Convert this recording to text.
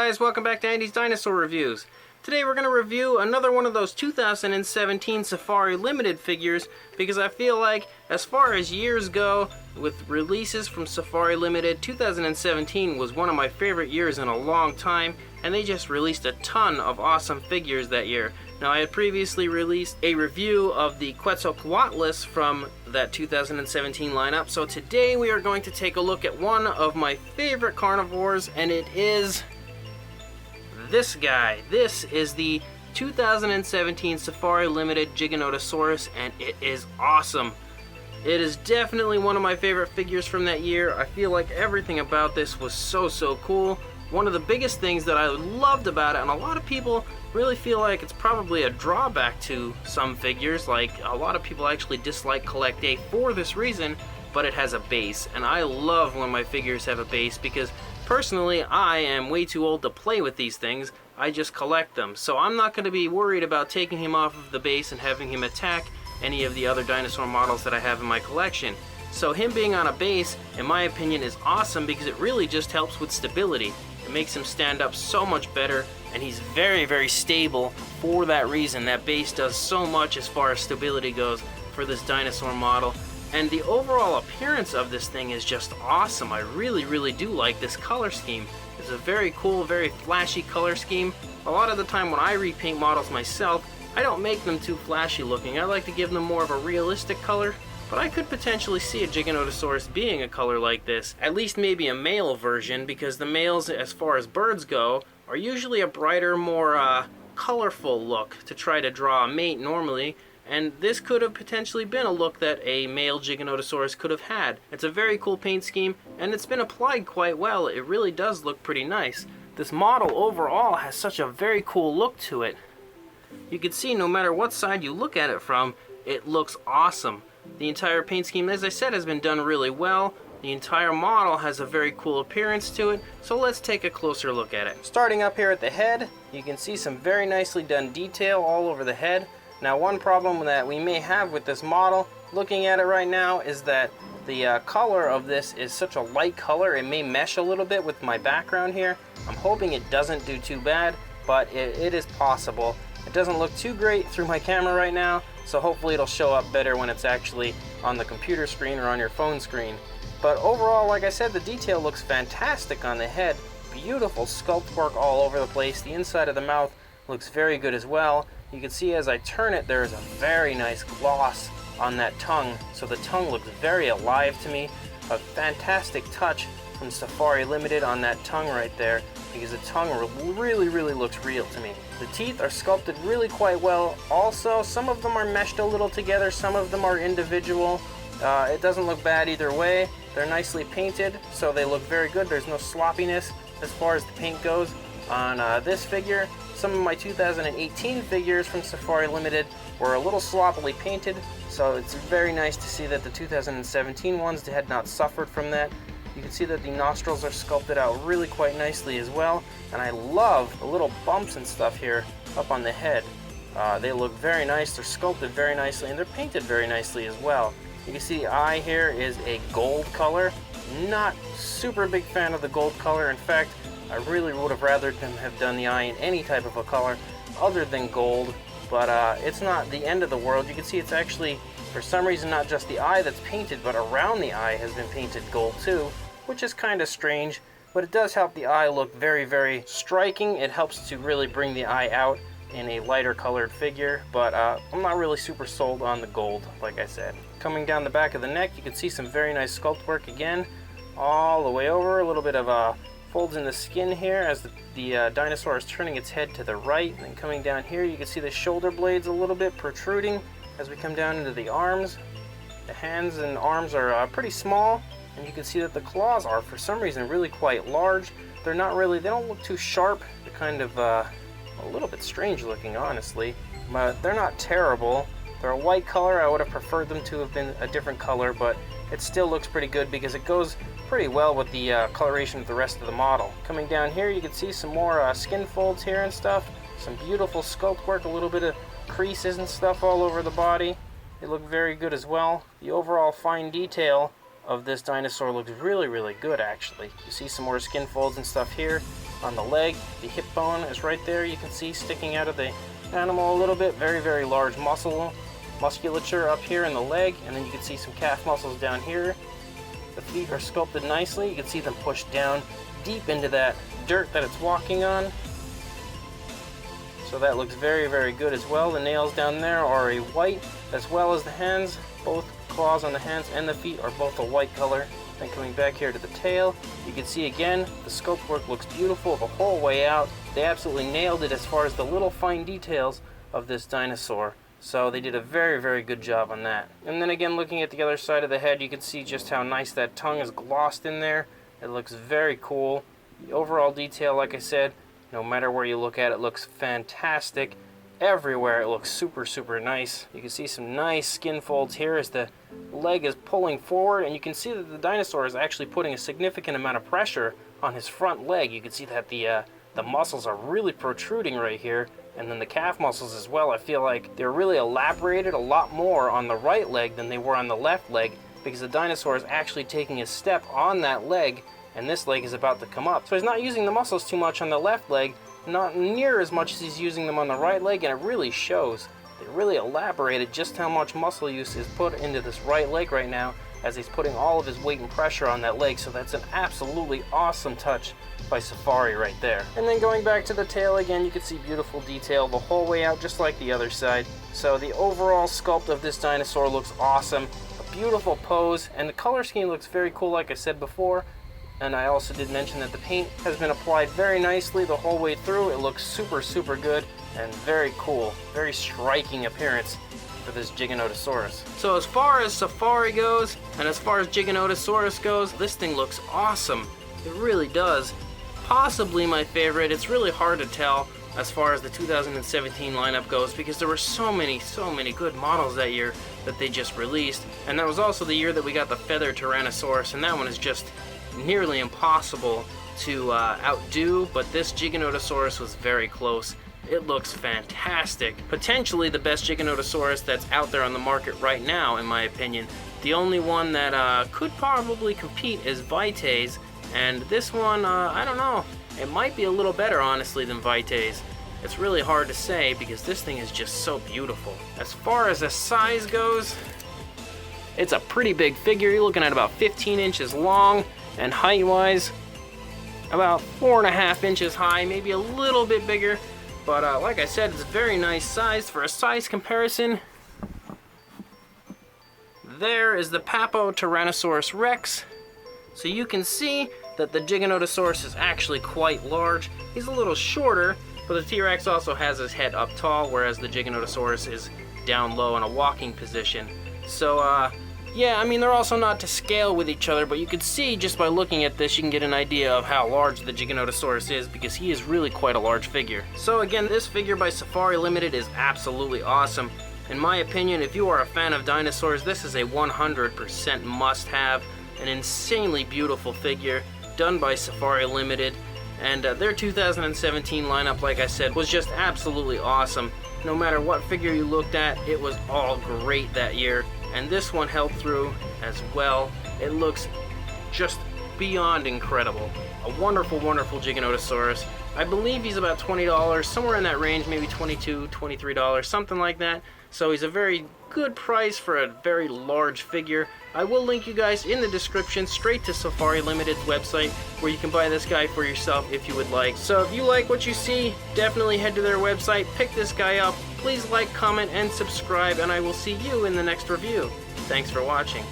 guys, welcome back to Andy's Dinosaur Reviews. Today we're going to review another one of those 2017 Safari Limited figures because I feel like as far as years go with releases from Safari Limited, 2017 was one of my favorite years in a long time, and they just released a ton of awesome figures that year. Now, I had previously released a review of the Quetzalcoatlus from that 2017 lineup, so today we are going to take a look at one of my favorite carnivores, and it is this guy. This is the 2017 Safari Limited Giganotosaurus, and it is awesome. It is definitely one of my favorite figures from that year. I feel like everything about this was so cool. One of the biggest things that I loved about it, and a lot of people really feel like it's probably a drawback to some figures, like a lot of people actually dislike Collect Day for this reason, but it has a base, and I love when my figures have a base because personally I am way too old to play with these things. I just collect them, so I'm not going to be worried about taking him off of the base and having him attack any of the other dinosaur models that I have in my collection. So him being on a base, in my opinion, is awesome because it really just helps with stability. It makes him stand up so much better, and he's very stable for that reason. That base does so much as far as stability goes for this dinosaur model. And the overall appearance of this thing is just awesome. I really do like this color scheme. It's a very cool, very flashy color scheme. A lot of the time when I repaint models myself, I don't make them too flashy looking. I like to give them more of a realistic color. But I could potentially see a Giganotosaurus being a color like this, at least maybe a male version, because the males, as far as birds go, are usually a brighter, more colorful look to try to draw a mate normally, and this could have potentially been a look that a male Giganotosaurus could have had. It's a very cool paint scheme, and it's been applied quite well. It really does look pretty nice. This model overall has such a very cool look to it. You can see no matter what side you look at it from, it looks awesome. The entire paint scheme, as I said, has been done really well. The entire model has a very cool appearance to it, so let's take a closer look at it. Starting up here at the head, you can see some very nicely done detail all over the head. Now, one problem that we may have with this model, looking at it right now, is that the color of this is such a light color, it may mesh a little bit with my background here. I'm hoping it doesn't do too bad, but it is possible. It doesn't look too great through my camera right now, so hopefully it'll show up better when it's actually on the computer screen or on your phone screen. But overall, like I said, the detail looks fantastic on the head. Beautiful sculpt work all over the place. The inside of the mouth looks very good as well. You can see as I turn it, there is a very nice gloss on that tongue, so the tongue looks very alive to me. A fantastic touch from Safari Limited on that tongue right there, because the tongue really looks real to me. The teeth are sculpted really quite well. Also, some of them are meshed a little together, some of them are individual. It doesn't look bad either way. They're nicely painted, so they look very good. There's no sloppiness as far as the paint goes on this figure. Some of my 2018 figures from Safari Limited were a little sloppily painted, so it's very nice to see that the 2017 ones had not suffered from that. You can see that the nostrils are sculpted out really quite nicely as well, and I love the little bumps and stuff here up on the head. They look very nice, they're sculpted very nicely, and they're painted very nicely as well. You can see the eye here is a gold color. Not super big fan of the gold color. In fact, I really would have rather them have done the eye in any type of a color other than gold, but it's not the end of the world. You can see it's actually, for some reason, not just the eye that's painted, but around the eye has been painted gold too, which is kind of strange, but it does help the eye look very striking. It helps to really bring the eye out in a lighter colored figure, but I'm not really super sold on the gold, like I said. Coming down the back of the neck, you can see some very nice sculpt work again, all the way over. A little bit of folds in the skin here as the dinosaur is turning its head to the right, and then coming down here, you can see the shoulder blades a little bit protruding as we come down into the arms. The hands and arms are pretty small, and you can see that the claws are, for some reason, really quite large. They don't look too sharp. They're kind of a little bit strange looking, honestly, but they're not terrible. They're a white color. I would have preferred them to have been a different color, but it still looks pretty good because it goes pretty well with the coloration of the rest of the model. Coming down here, you can see some more skin folds here and stuff. Some beautiful sculpt work, a little bit of creases and stuff all over the body. They look very good as well. The overall fine detail of this dinosaur looks really good, actually. You see some more skin folds and stuff here on the leg. The hip bone is right there, you can see sticking out of the animal a little bit. Very, very large musculature up here in the leg, and then you can see some calf muscles down here. The feet are sculpted nicely. You can see them pushed down deep into that dirt that it's walking on. So that looks very, very good as well. The nails down there are a white, as well as the hands. Both claws on the hands and the feet are both a white color. Then coming back here to the tail, you can see again, the sculpt work looks beautiful the whole way out. They absolutely nailed it as far as the little fine details of this dinosaur. So they did a very, very good job on that. And then again, looking at the other side of the head, you can see just how nice that tongue is glossed in there. It looks very cool. The overall detail, like I said, no matter where you look at it, looks fantastic. Everywhere it looks super, super nice. You can see some nice skin folds here as the leg is pulling forward, and you can see that the dinosaur is actually putting a significant amount of pressure on his front leg. You can see that the muscles are really protruding right here, and then the calf muscles as well. I feel like they're really elaborated a lot more on the right leg than they were on the left leg, because the dinosaur is actually taking a step on that leg, and this leg is about to come up. So he's not using the muscles too much on the left leg, not near as much as he's using them on the right leg, and it really shows. They really elaborated just how much muscle use is put into this right leg right now, as he's putting all of his weight and pressure on that leg. So that's an absolutely awesome touch by Safari right there. And then going back to the tail again, you can see beautiful detail the whole way out, just like the other side. So the overall sculpt of this dinosaur looks awesome. A beautiful pose, and the color scheme looks very cool, like I said before. And I also did mention that the paint has been applied very nicely the whole way through. It looks super, super good and very cool. Very striking appearance for this Giganotosaurus. So as far as Safari goes, and as far as Giganotosaurus goes, this thing looks awesome. It really does. Possibly my favorite. It's really hard to tell as far as the 2017 lineup goes, because there were so many good models that year that they just released. And that was also the year that we got the feathered Tyrannosaurus, and that one is just nearly impossible to outdo, but this Giganotosaurus was very close. It looks fantastic. Potentially the best Giganotosaurus that's out there on the market right now, in my opinion. The only one that could probably compete is Vitae's, and this one, I don't know. It might be a little better, honestly, than Vitae's. It's really hard to say because this thing is just so beautiful. As far as the size goes, it's a pretty big figure. You're looking at about 15 inches long, and height-wise, about 4.5 inches high, maybe a little bit bigger. But like I said, it's very nice size. For a size comparison, there is the Papo Tyrannosaurus Rex. So you can see that the Giganotosaurus is actually quite large. He's a little shorter, but the T-Rex also has his head up tall, whereas the Giganotosaurus is down low in a walking position. So yeah, I mean, they're also not to scale with each other, but you can see just by looking at this, you can get an idea of how large the Giganotosaurus is, because he is really quite a large figure. So again, this figure by Safari Limited is absolutely awesome. In my opinion, if you are a fan of dinosaurs, this is a 100% must-have. An insanely beautiful figure done by Safari Limited. And their 2017 lineup, like I said, was just absolutely awesome. No matter what figure you looked at, it was all great that year. And this one held through as well. It looks just beyond incredible. A wonderful, wonderful Giganotosaurus. I believe he's about $20, somewhere in that range, maybe $22, $23, something like that. So he's a very good price for a very large figure. I will link you guys in the description straight to Safari Limited's website, where you can buy this guy for yourself if you would like. So if you like what you see, definitely head to their website, pick this guy up. Please like, comment, and subscribe, and I will see you in the next review. Thanks for watching.